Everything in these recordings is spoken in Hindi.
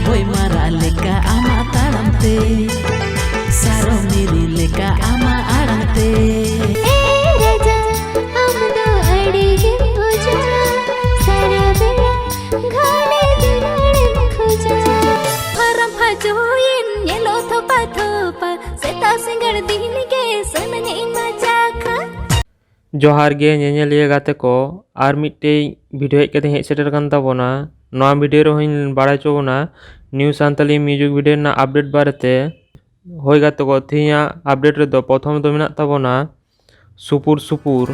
Loboy mara leka ama taramte, saro miri leka ama arante. raja amdo adige puja, sara bela ghane dinare khuja. Param hajoin yelo thopa thopa, seta singar din ke sunne majaka. जोहार गे ñeñeliya गाते को आर मिट्टे भिडियो हेज कते हेज सेटर कान ताबोना नवा भिडियो रे होइन बाड़ाय चोबोना न्यू सांताली म्यूजिक वीडियो ना अपडेट बारेते होय गाते को थिया अपडेट रे दो प्रथम दो मेना ताबोना सुपुर सुपुर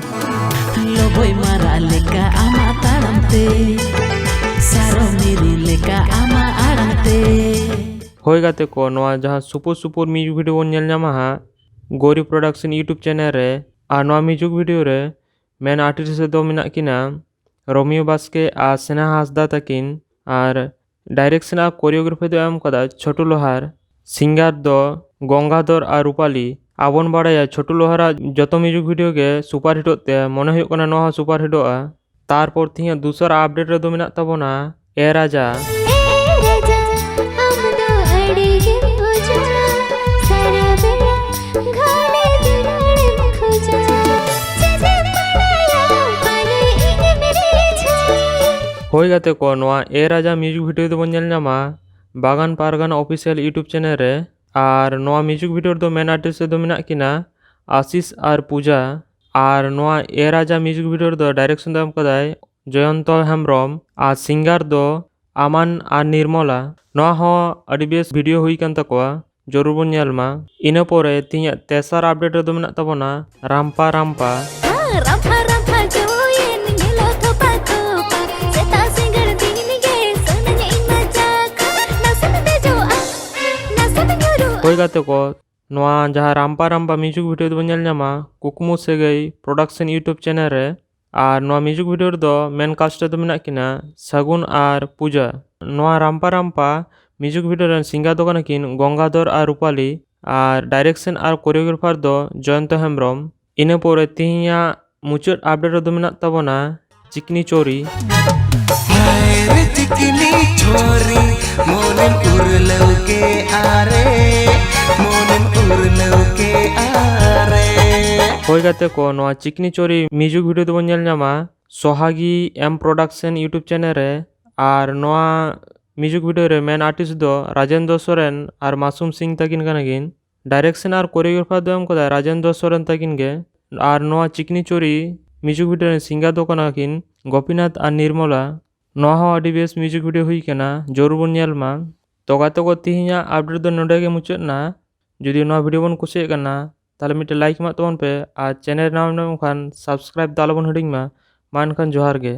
Loboy mara leka ama taramte, saro miri leka ama arante. होय गाते को नवा जहां सुपुर सुपुर music video bone ñel ñama हा गोरी प्रोडक्शन यूट्यूब चैनल रे आ नवा म्यूजिक वीडियो रे मेन आर्टिस्ट दो मेना किना रोमियो बास्के आ सेना हासदा तकिन आर डायरेक्शन आ कोरियोग्राफी दो एम कदा छोटू लोहार सिंगर दो गंगाधर आ रूपाली आबन बाड़ाया छोटू लोहारा जतो म्यूजिक वीडियो के सुपर हिट होते मने हुयुग कना नवा सुपर हिटोआ तारपर थिया दूसरा अपडेट रे दो मेना ताबोना ए राजा raja amdo adige puja, sara bela ghane dinare khuja. Jese padaya pane ine mere chai. होय गाते को नवा ए राजा म्यूजिक वीडियो दो बन ñama Bagan Pargan official YouTube channel रे आर नवा म्यूजिक वीडियो दो मेन आर्टिस्ट दो मेना किना आशीष आर पूजा आर नवा ए राजा म्यूजिक वीडियो दो डायरेक्शन दो एम कदाय जयंत हेम्ब्रम आर सिंगर दो आमान आर निर्मला नवा हो अडी बेस वीडियो हुई कान तकवा जरूर बन ñelमा इना पोरे तिया तेसर अपडेट दो मेना ताबोना Ramappa Ramappa Rampa rampa join yelo thopa thopa, seta singar din ke sunne majaka. Nasante jo nasante guru. होय गाते को नवा जहां रामपा रामपा म्यूजिक वीडियो दो बन ñama कुकुमु सेगई प्रोडक्शन यूट्यूब चैनल रे आर नवा म्यूजिक वीडियो दो मेन कास्ट दो मेना किना सगुन आर पूजा नवा रामपा रामपा म्यूजिक वीडियो रे सिंगर दो कना किन गंगाधर आर रूपाली आर डायरेक्शन आर कोरियोग्राफर दो जयंत हेम्ब्रम इना पोरे तिया मुचाद अपडेट दो मेना ताबोना चिकनी चोरी हाय चिकनी छोरी मोनन उरलौ के आरे मोनन उरलौ के आरे होय गाते को नवा चिकनी चोरी म्यूजिक वीडियो दो ñel ñama सोहागी एम प्रोडक्शन यूट्यूब चैनल रे आर नवा म्यूजिक वीडियो रे मेन आर्टिस्ट दो राजेंद्र सोरेन आर मासूम सिंह तकिन कनागिन डायरेक्शन आर कोरियोग्राफर दो एम कदा राजेंद्र सोरेन तकिन गे आर नवा चिकनी चोरी म्यूजिक वीडियो रे सिंगर दो कनागिन गोपीनाथ आर निर्मला नवा हो अडी बेस म्यूजिक वीडियो हुई कना जरूर बन ñelमा तो गाते को तिहिया अपडेट दो नोडे गे मुचाद ना जुदी नवा वीडियो बन कुसिया कना ताले मिटे लाइक मा तबन पे आ चैनल नाम नाम खान सब्सक्राइब दालबन हडिंग मा मान खान जोहार गे।